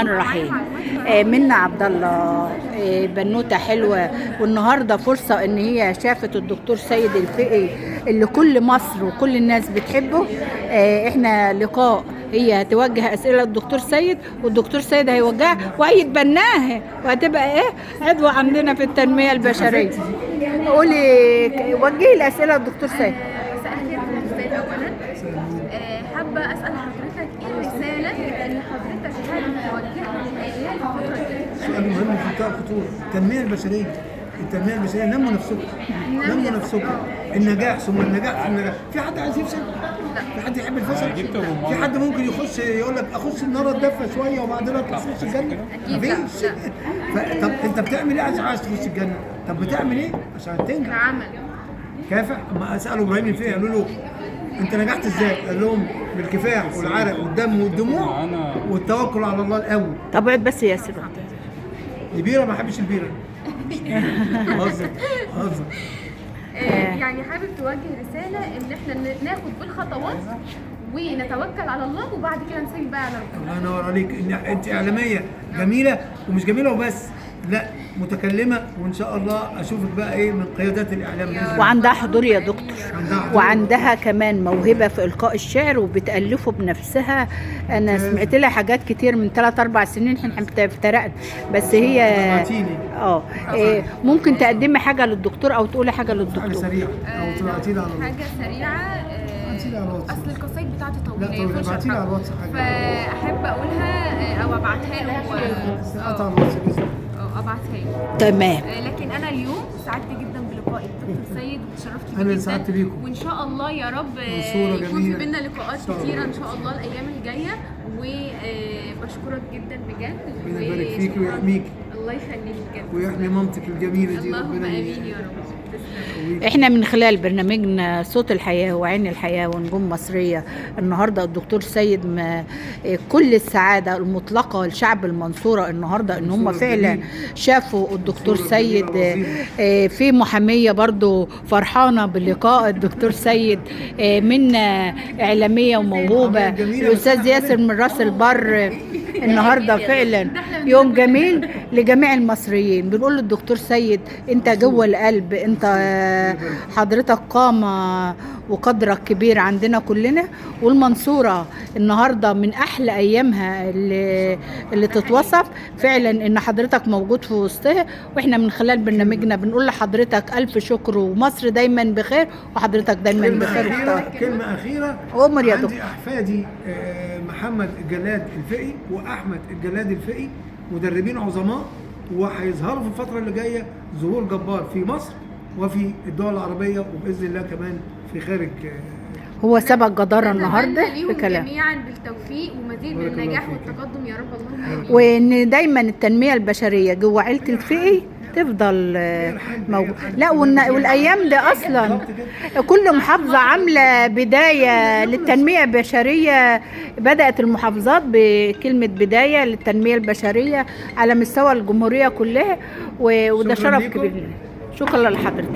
الرحمن الرحيم. منى عبد الله، بنوته حلوه، والنهارده فرصه ان هي شافت الدكتور سيد الفقي اللي كل مصر وكل الناس بتحبه. احنا لقاء، هي هتوجه اسئله للدكتور سيد والدكتور سيد هيوجهها وهيتبناها وهتبقى عضوه عندنا في التنميه البشريه. قولي، وجهي الاسئله للدكتور سيد. مساء الخير بالنسبة اولا. حابه اسال حضرتك ايه الرساله اللي حضرتك حابب توجهها للاجيال الفتره دي؟ سؤال مهم في منتهى الخطوره. التنميه البشريه، التنميه البشريه، نموا نفسكم، نموا نفسكم. النجاح ثم النجاح ثم النجاح. في حد عايز يفشل؟ في حد يحب الفشل؟ في حد ممكن يخش يقول لك اخش النار اتدفى شويه وبعدين اطلع اخش الجنه؟ مفيش. طب انت بتعمل ايه عشان عايز تخش الجنه؟ طب بتعمل ايه عشان تنجح؟ العمل. كافح. اما سالوا ابراهيم الفقي قالوا له انت نجحت ازاي؟ قال لهم بالكفاح والعرق والدم والدموع والتوكل على الله الاول. طب اقعد بس يا سيدي. البيره ما بحبش البيره. هزر هزر. يعني حابب توجه رساله ان احنا ناخد بالخطوات ونتوكل على الله وبعد كده نسيب بقى على ربنا. الله ينور عليك. ان انت اعلاميه جميله، ومش جميله وبس، لا متكلمه، وان شاء الله اشوفك بقى من قيادات الاعلام باذن الله. وعندها حضور يا دكتور، عندها وعندها كمان موهبه في القاء الشعر وبتالفه بنفسها. انا سمعت لها حاجات كتير من 3-4 سنين، احنا افترقنا بس هي ممكن تقدمي حاجه للدكتور او تقولي حاجه للدكتور. حاجه سريعه او تبعتي لي على الواتس. حاجه سريعه. اصل القصايد بتاعتي طويله. لا طب ابعتي لي على الواتس حاجه. فاحب اقولها او ابعتها له. على الواتس ابعتها له. تمام. لكن انا اليوم سعدت جدا بلقاء الدكتور سيد وتشرفت بيه. انا اللي سعدت بيكم، وان شاء الله يا رب يكون في بينا لقاءات كتيره ان شاء الله الايام الجايه. وبشكرك جدا بجد. ربنا يبارك فيك ويحميك. الله يخليك بجد ويحمي مامتك الجميله دي. اللهم امين يا رب. احنا من خلال برنامجنا صوت الحياة وعين الحياة ونجوم مصرية النهاردة الدكتور سيد كل السعادة المطلقة لشعب المنصورة النهاردة ان هم فعلا شافوا الدكتور سيد. في محامية برضو فرحانة بلقاء الدكتور سيد. منا اعلامية وموهوبة الاستاذ ياسر من راس البر. النهارده فعلا يوم جميل لجميع المصريين. بنقول للدكتور سيد انت جوه القلب، انت حضرتك قامة وقدرك كبير عندنا كلنا. والمنصورة النهاردة من أحلى أيامها اللي تتوصف فعلا إن حضرتك موجود في وسطها. وإحنا من خلال برنامجنا بنقول لحضرتك ألف شكر، ومصر دايما بخير وحضرتك دايما بخير. كلمة أخيرة. عمر يا دكتور. عندي أحفادي محمد الجلاد الفقي وأحمد الجلاد الفقي مدربين عظماء، وهيظهروا في الفترة اللي جاية ظهور جبار في مصر وفي الدول العربية، وبإذن الله كمان في خارج. هو سبق جدارة النهارده في كلام. جميعا بالتوفيق ومزيد من النجاح والتقدم يا رب. اللهم امين. وان دايما التنميه البشريه جوه عيله الفقي تفضل موجود. لا والايام ده اصلا كل محافظه عامله بدايه للتنميه البشريه. بدات المحافظات بكلمه بدايه للتنميه البشريه على مستوى الجمهوريه كلها، وده شرف كبير لنا. شكرا لحضرتك.